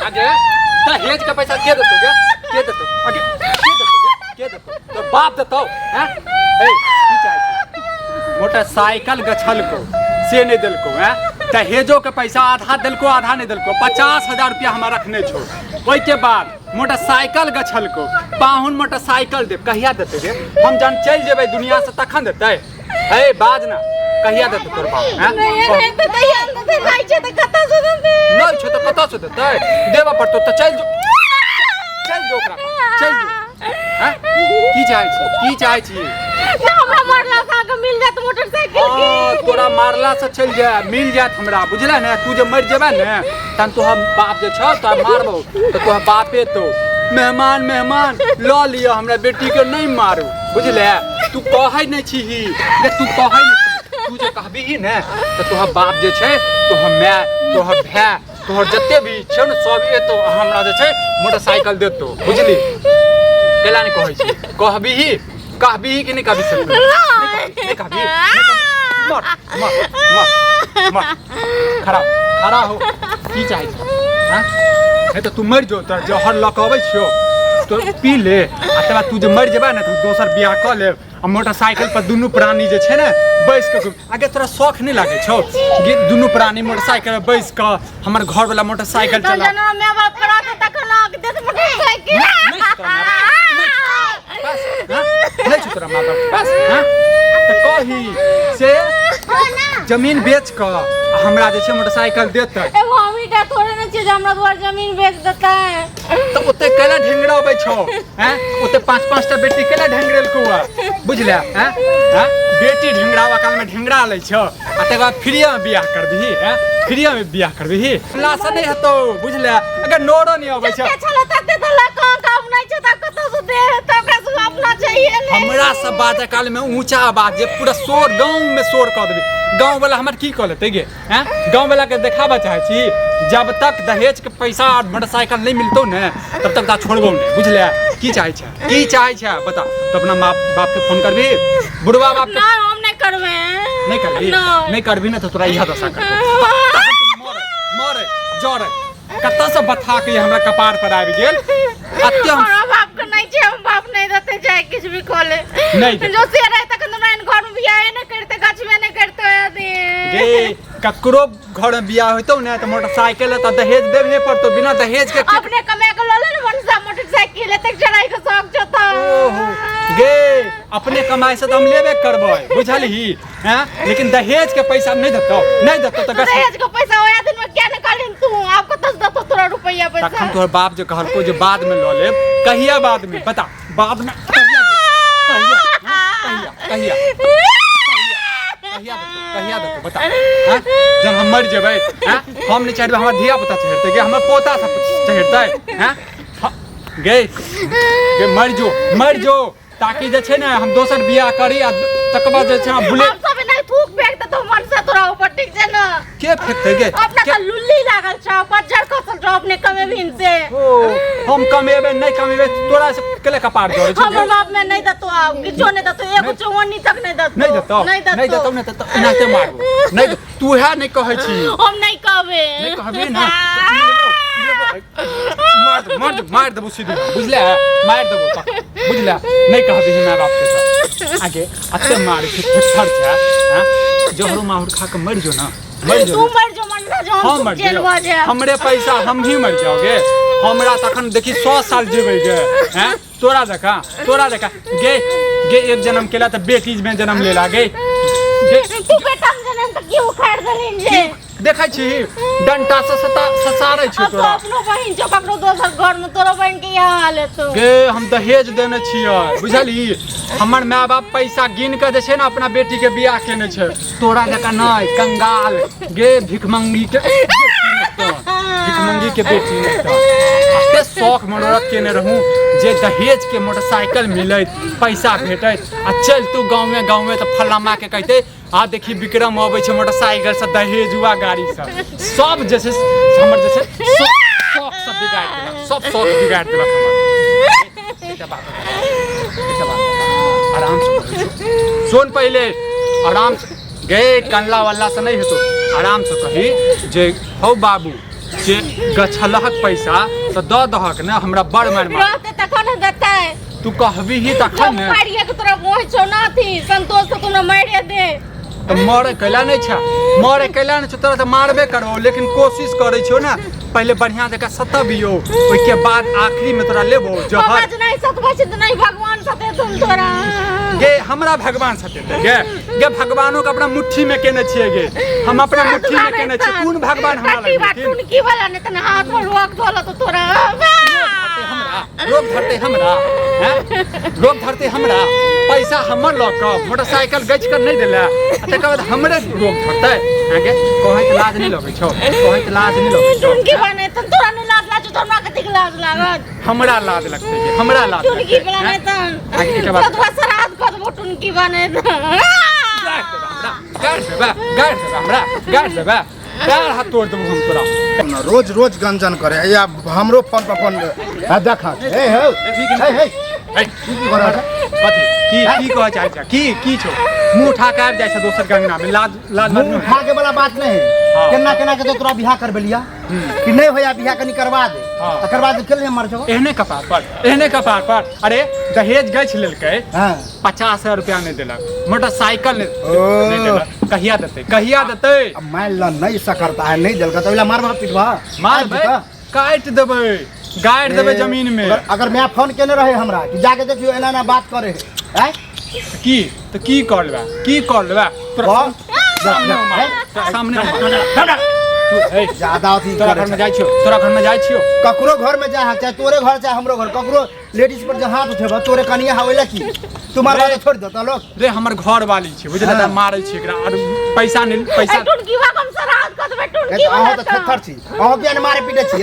आगे दहेज का पैसा के देतो गे? के देतो? आगे के देतो गे? के देतो? तो बाप देतो हैं? ए की चाहे? मोटरसाइकिल गछल को से नहीं दिल को हैं? दहेजो के पैसा आधा दिल को आधा नहीं दिल को 50,000 रुपया हमारा रखने छो। ओई के बाद मोटरसाइकिल गछल को पाहुन मोटरसाइकिल दे कहिया देते गे? हम जान चल जेबै दुनिया से तखन देते। ए बाज ना कहिया देते तोर बाप हैं? नहीं तो तैयार नहीं नहीं छे त कता से देते नहीं छो तो कता से देते? देबा पड़तो तो चल जो ओकरा चल जो हैं? की चाहे छी? की चाहे छी? ना हमरा मारला सा के मिल जात मोटरसाइकिल के। तोरा मारला से चल जाए मिल जात हमरा बुझला ना? तू जे मर जेबे ने तन तो हम बाप जे छ तो मारबो तो तोहर बापे तो मेहमान मेहमान ल लियो हमरा बेटी के नहीं मारू बुझले? तू कहै नहीं छी रे तू कहै नहीं तू जे कहबी ही ने तो तोहर बाप जे छै तोहर माय तोहर भाय तोहर जते भी छै न सब एतो हमरा जे छै मोटरसाइकिल देतो बुझली? केला नहीं कहै छी? कहबी ही कि नहीं कहबी सब? नहीं कहबी मर मर मर मर खड़ा हो की चाहे हां है तो तू मर जो त जहर लकबै छियो तो पी ले आ तब तू जे मर जेबा ना तो दोसर बियाह क ले आ मोटरसाइकिल पर दुनू प्राणी जे छै ना बैस के आगे तोरा शौक नहीं लागे छौ गे दुनू प्राणी मोटरसाइकिल पर बैस के हमर घर वाला मोटरसाइकिल चला जना मैं बाप करा त तखन आके दे मोटरसाइकिल नहीं छ तोरा माँ बाप बस हां तो कही से जमीन बेच के हमरा जे छै मोटरसाइकिल देते। एगो हमी का थोड़े न छै जे हमरा द्वार जमीन बेच देता है। तो ओते केला ढेंगराबै छौ हैं? ओते 5-5 टा बेटी केला ढेंगरेल को बुझले हैं? हैं बेटी ढेंगरावा काल में ढेंगरा लै छौ आ तकर बाद फ्री में बियाह करबही हैं? फ्री में बियाह करबही लाश नहीं हेतौ बुझले? अगर नोरो नहीं आबै छौ चलो तते तो लका काम नहीं छै त कत से दे त का से अपना चाहिए ने हमरा सब बाजा काल में ऊंचा आवाज जे पूरा शोर गांव में शोर कर देबी। गांव वाला हमर की कह लेते गे हैं? गांव वाला के देखाबा चाहे छी जब तक दहेज के पैसा और मोटरसाइकिल नहीं मिलतो ने तब तक ता छोड़बो नहीं बुझले? की चाहे छै? की चाहे छै बता? तो अपना माँ बाप के फोन करबी बुढ़वा बाप के ना हम नहीं करबे नहीं करबी नहीं करबी ना तो तोरा इहा दशा करबो मरे जरे कत्ता से बथा के हमरा कपार पर आबि गेल अत्ते हम बाप के नहीं छै हम बाप नहीं देते चाहे कुछ भी खोले नहीं जो से रहे तक तो मैं घर में बियाह नहीं करते गाछ में नहीं करते गे ककरो घर में बियाह होइतो ने तो मोटरसाइकिल त दहेज देबे पड़तो बिना दहेज के अपने कमे के ल ले मनसा मोटरसाइकिल तक चढ़ाई के शौक छ त ओहो गे अपने कमाई से तो हम लेबे करबै बुझलही हैं? लेकिन दहेज के पैसा नहीं देतो तो दहेज के पैसा होया दिन में क्या निकालिन तू आपको 10 तोरा रुपया पैसा तखन तोहर बाप जो कहलको जे बाद में ल लेब कहिया बाद में बता बाद में कहिया देतो बता हैं? जब हम मर जेबै हैं? हम नहीं चाहबे हमर धिया पुता चढ़ते गे हमर पोता सब चढ़ते हैं? गे मर जो ताकि जे छै ने हम दोसर बियाह करी आ तकबा जे छै बुलेट हम सब नहीं थूक फेंक दे तो मन से तोरा ऊपर ठीक छै ना के फेंकते गे अपना का लुल्ली लागल छ बज्जर खसल छ अपने कमे भी से ओ हम कमेबे नहीं कमेबे तोरा से केले कपार जोरे छै हमर बाप में नहीं दतो किछो नहीं दतो एगो चौवन्नी तक नहीं दतो नहीं देतो ने तो एनाते मारबो नहीं तू है नहीं कहै छी हम नहीं कहबे ना मार देबो सीधे बुझले? मार देबो बुझले? नहीं कहबी माय बाप के साथ आगे अत्ते मार के फटफट छै हैं? जोहरो माहुर खा के मर जो ना तू मर जो मन जो हम मर जेल हो जाए हमरे पैसा हम ही मर जाओगे हमरा तखन देखी 100 साल जीबै गे हैं? तोरा देखा गे एक जन्म केला त बेटी में जन्म लेला गे तू बेटा में जन्म त क्यों उखाड़ देलिन जे देखै छी डंटा से ससारै छी तोरा अपनो बहिन छ ककरो दोसर घर में तोरो बहिन के यहाँ हाल है तो गे हम दहेज देने छियै बुझली? हमर माय बाप पैसा गिन के जे छै ना अपना बेटी के बियाह केने छै तोरा जका नहीं कंगाल गे भिखमंगी के बेटी ने एते शौक मनोरथ केने रहूं जे दहेज के मोटरसाइकिल मिलत पैसा भेटत आ चल तू गांव में तो फल्लामा के कहते आ देखी विक्रम आबै छै मोटरसाइकिल से दहेज हुआ गाड़ी सब जैसे हमर जैसे शौक सब बिगाड़ देलक सब शौक बिगाड़ देलक हमर एकटा बात आराम से सुन पहले आराम से गे कल्ला वल्ला से नहीं हेतो आराम से कही जे हौ बाबू जे गछलहक पैसा तो द दहक ने हमरा बड़ मार मार रहते तखन देते तू कहबी ही तखन ने मारिए के तोरा मोह छौ ना थी संतोष तो तूने मारिए दे तो मरे कैला नहीं छा मरे कैला नहीं छो तोरा तो मारबे करबो लेकिन कोशिश करे छो ना पहले बढ़िया जगह सतबियो ओके बाद आखिरी में तोरा लेबो जहर नहीं सतबै छै नहीं भगवान सते तुम तोरा गे हमरा भगवान सते गे गे भगवानो के अपना मुट्ठी में केने छिए गे हम अपना मुट्ठी में केने छी कौन भगवान हमरा लगे की वाला ने तने हाथ में रोक दोला तो तोरा रोक धरते हमरा हैं रोक धरते हमरा पैसा हमर लक मोटरसाइकिल गच कर नहीं देला तकर बाद हमरे रोक धरते आगे कहै त लाज नहीं लगे छौ कहै त लाज नहीं लगे छौ की बने त तोरा नहीं लाज लाज तोरा कते लाज लागत हमरा लाज लगते है हमरा लाज तू की बने त आगे के बाद तोरा सराद कर दबो टुन की बने गाड़ दे हमरा यार हाथ तोड़ देबो हम तोरा रोज रोज गंजन करे या हमरो फोन पर फोन देखा हे हे ए की कह चाहे छ की छो मुंह उठा के आबि जाय छ दोसर गंगना में लाज मुंह उठा के वाला बात नहीं है केना केना के तो तोरा बियाह करबे लिया कि नहीं होया बियाह कनी करवा दे एकर बाद केले मर जो एहने कपार पर अरे दहेज गछ लेलकै हां 50,000 रुपया नहीं देलक मोटरसाइकिल नहीं देलक कहिया देते अब मान ल नहीं सकरता है नहीं देलका तो ओला मारबा पिटबा मारबे काट देबै गाड़ देबै जमीन में अगर मैं फोन केने रहे हमरा कि जाके देखियो एना ना बात करे है की कर लेबा सामने ज्यादा अथी तोरा घर में जाइ छियो ककरो घर में जा चाहे तोरे घर चाहे हमरो घर ककरो लेडीज पर जे हाथ उठेबा तोरे कनिया हावेला की तुम्हार बात छोड़ दो त लोग रे हमर घर वाली छै बुझले त मारै छै एकरा और पैसा टुनकी बा हम सराद कर देबे टुनकी अहाँ त थर छी अहाँ किया ने मारे पीटे छी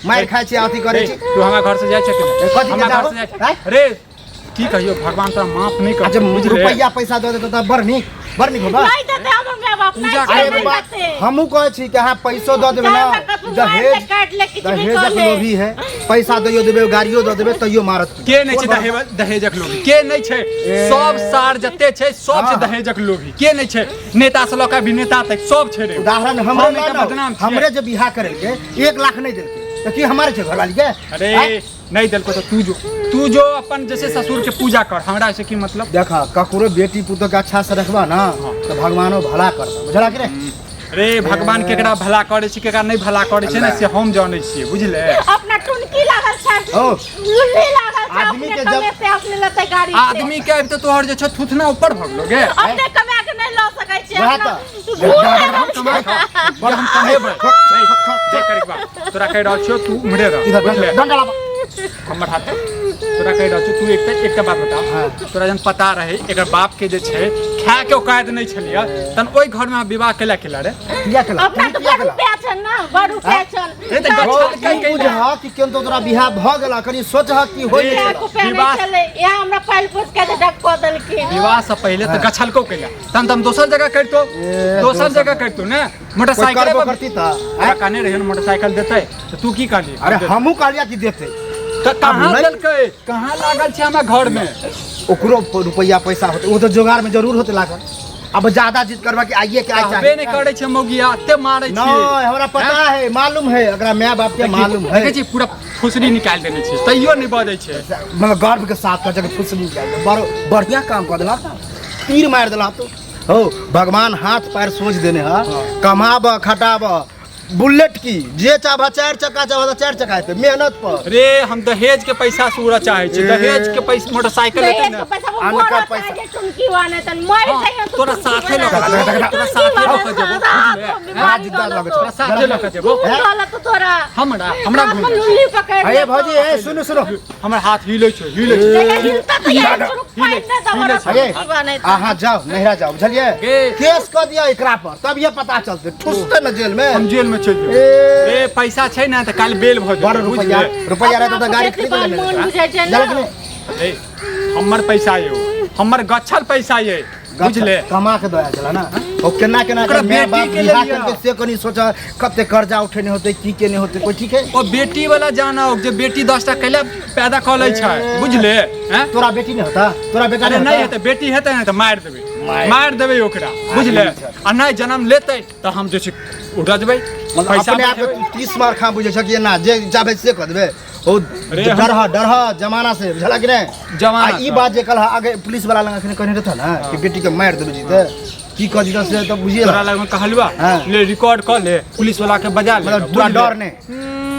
मार खाय छी अथी करे छी तू हमरा घर से जाइ छ कि हमरा घर से जाइ रे की कहियो भगवान तोरा माफ नहीं कर अच्छा रुपया पैसा दे दे त बड़ नीक होबा नहीं देते हम मैं बाप नहीं हमहू कहै छी कि अहाँ पैसो दऽ देबै ना दहेजक लोभी है पैसा दैयो देबै गाड़ियो दऽ देबै तैयो मारत के नहीं छै दहेजक लोभी के नहीं छै सब सार जते छै सब छै दहेजक लोभी के नहीं छै नेता से लका अभिनेता तक सब छै रे उदाहरण हमरे जे बियाह करे के 1 लाख नहीं देलकै त की हमारे छै घरवाली के अरे नहीं देलको तो तू जो अपन जैसे ससुर के पूजा कर हमरा से की मतलब देखा ककरो बेटी पुतो के अच्छा से रखबा ना तो भगवानो भला करता बुझला कि रे रे भगवान केकरा भला करे छी केकरा नहीं भला करे छै ना से हम जानै छियै बुझले अपना टुनकी लागल छै लुल्ली लागल छै आदमी के जब से अपने लते गाड़ी आदमी के अब तो तोहर जे छ थुथना ऊपर भगलोगे अपने कमा के नहीं ल सकै छै बड़ हम कमेबै जे करबा तोरा कह रहल छियो तू उमड़े रह डंडा लाबा हमर हाथ तोरा कह रहल छियो तू एकटा बात बता तोरा जन पता रहे एकर बाप के जे छै खा के औकात नहीं छलिया तन ओई घर में विवाह केला रहे किया केला अपना तो बड़ रुपया छन ना बड़ रुपया छन ए त गछल कई बुझा कि केन तो तोरा बियाह भ गेला कनी सोचह कि होय विवाह चले यहाँ हमरा पाल पोस के डक क देल के विवाह से पहले तो गछल को केला तन दोसर जगह करतो ना मोटरसाइकिल करती था काने रहे मोटरसाइकिल देते तो तू की कहली अरे हमहू कहलिया कि देते तो कहां देलकै कहां लागल छै हमरा घर में ओकरो रुपया पैसा होते वो तो जोगार में जरूर होते लागल अब ज्यादा जिद करबा कि आइए क्या चाहिए नहीं करे छै मौगिया एते मारै छी नहीं हमरा पता है मालूम है अगर माय बाप के मालूम है देखे छी पूरा फुसरी निकाल देने छी तैयो नहीं बजै छै मतलब गर्व के साथ का जगह फुसरी निकाल दे बढ़िया काम कर देला तीर मार देला तो हो भगवान हाथ पैर सोच देने हा कमाब खटाब बुलेट की जे चाहबा 4 चक्का चाहबा 4 चक्का पे मेहनत पर रे हम दहेज के पैसा सूरा चाहे छी दहेज के पैसा मोटरसाइकिल लेते ना अनका पैसा टुनकी वाने तन मर जाए तोरा साथे तोरा साथे जेबो आज जिद्दा लगे तोरा साथे लगे जेबो गलत तोरा हमरा घुम लुल्ली पकड़ अरे भौजी ए सुनो हमर हाथ हिलै छै आहा जाओ नहरा जाओ बुझलिए केस क दिया एकरा पर तब ये पता चलते ठुसते न जेल में हम जेल में चल ए पैसा छै ना त काल बेल भ बड़ रुपया रहता त गाड़ी खरीद लेले ए हमर पैसा यो हमर गछल पैसा ये बुझले कमा के दया चला ना ओ केना मैं बाप बियाह करके से कनी सोचा कते कर्जा उठेने होते की केने होते कोई ठीक है ओ बेटी वाला जाना जे बेटी 10 टा कैला पैदा क लै छै बुझले हैं तोरा बेटी नहीं होता तोरा बेटा नहीं हेते बेटी हेते ना त मार देबै ओकरा बुझले आ नहीं जन्म लेते त हम जे छै उड़ा देबै मतलब पैसा अपने आप के बचेबै। 30 मार खा बुझे छ कि ना जे चाहे से कर देबे ओ डरह जमाना से बुझला कि नहीं जमाना ई से। बात जे कल आगे पुलिस वाला लगा कहने रहता ना कि बेटी के मार देबे जीते की कह जीते से तो बुझिए तोरा लग में कहलुआ हाँ। ले रिकॉर्ड कर ले पुलिस वाला के बजा ले मतलब पूरा डर ने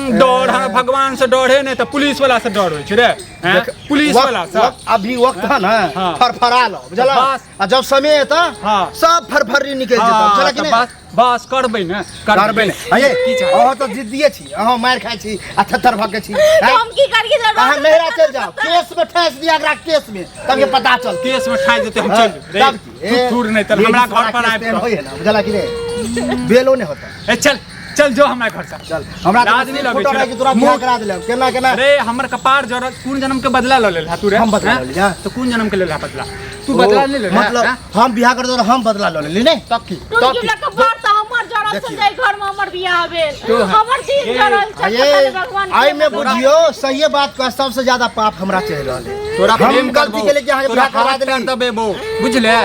डर है भगवान से डरे नहीं तो पुलिस वाला से डर होय छै रे हैं? पुलिस वाला से अभी वक्त है ना हाँ। फरफरा लो बुझला बस। आ जब समय है हाँ। सब फरफरी निकल जेता बुझला कि तो नहीं बस बस करबै ने करबे ने अये की चाही? अहाँ तो जिद्दिए छी अहाँ मार खाइ छी आ थत्थर भगे छी तो हम की करिए जरूर अहाँ नहरा चल जाओ केस में ठेस दिया एकरा केस में तब ये पता चल केस में ठाई देते हम चल तब की? थूर नहीं तर हमरा घर पर आबि होय है ना बुझला कि नहीं बेलो नहीं होता ए चल चल जो हमरा घर से चल हमरा लाज नहीं लगे फोटो छै रहे कि तोरा बियाह करा देले केना केना अरे हमर कपार जरत कौन जन्म के बदला ल लेला तू रे हम बदला हैं? ले लिया। तो कौन जन्म के लेला बदला तू बदला ले ले मतलब हम बियाह कर दो हम बदला ले ली नहीं तब की तू की लक बार तो हमर जरल से जाई घर में हमर बियाह भेल तो है। हमर दिन जरल से अये भगवान आई में बुझियो सही बात का सबसे ज्यादा पाप हमरा चल रहले तोरा हम प्रेम गलती के लेके अहाँ बियाह करा देली दबे बो बुझले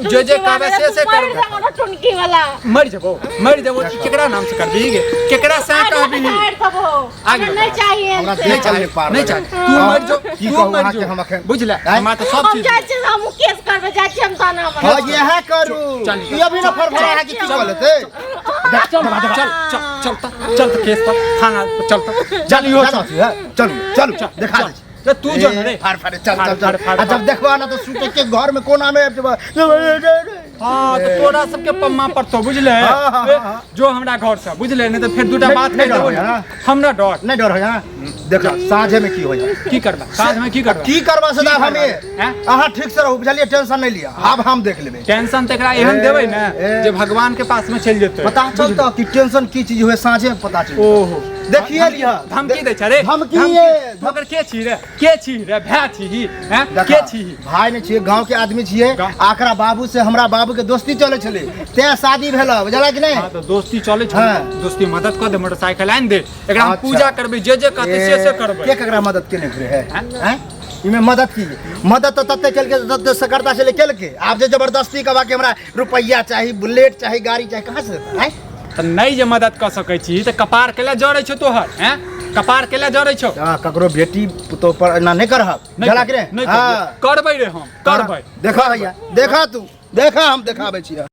तू जे कहबे से कर टुनकी वाला मर जबो केकरा नाम से कर दीगे केकरा से कहबी आगे नहीं चाहिए हमरा इनसे। नहीं चलने पार नहीं चाहिए तू मर जो की तू कहूं मर अहाँ जो के हम अखन बुझले आँय? हमरा तो सब हम चीज जाय छी हम केस करबे जाय छी हम थाना में हां यह करू चल। ये अभी ना फरफरा है कि की बोलते चल चल केस पर थाना चल चल यो चल चल दिखा दे रे तू जो रे फाड़ चल चल फाड़, चल फाड़, आ जब देखबा ना तो सूते के घर में कोना में हां तो तोरा सबके पम्मा पर तो बुझले हाँ, हाँ, हाँ। जो हमरा घर से बुझले नहीं तो फिर दूटा बात नहीं कह देबो डर ना होया। हमरा डर नहीं डर हो यहाँ देखो साझे में की हो जा की करबा साथ में की करबा की करबा सदा की हमें करबा? हैं? अहाँ ठीक से रहू बुझलिए टेंशन नहीं लिया अब हम देख लेबे टेंशन तकरा एहन देबै ना ए। जे भगवान के पास में चल जेतै पता चलता कि टेंशन की चीज हुए साझे में पता चल ओहो देखिए लिया धमकी दै छ रे धमकी ये ओकर के छी रे भै छी ही हैं के छी ही भाई ने छिए गांव के आदमी छिए गाँव- आकरा बाबू से हमरा बाबू के दोस्ती चले छले ते शादी भेला बुझला कि नहीं हां तो दोस्ती चले छ हाँ। दोस्ती मदद कर दे मोटरसाइकिल आन दे एकरा हम अच्छा। पूजा करबै जे कहते से करबै के ककरा मदद केने घुरे है हैं? हैं इमे मदद की मदद तो तत्ते केलके तत्ते सकरता से केलके आप जे जबरदस्ती कहबा कि हमरा रुपैया चाहिए बुलेट चाहिए गाड़ी चाहिए कहां से देता हैं त नहीं जे मदद कर सकै छी त कपार केला जरै छ तोहर हैं कपार केला जरै छ ककरो बेटी पुतो पर ना नहीं करहब जला कि नहीं नहीं करबै रे हम करबै देखा भैया देखा तू देखा हम देखाबे छियै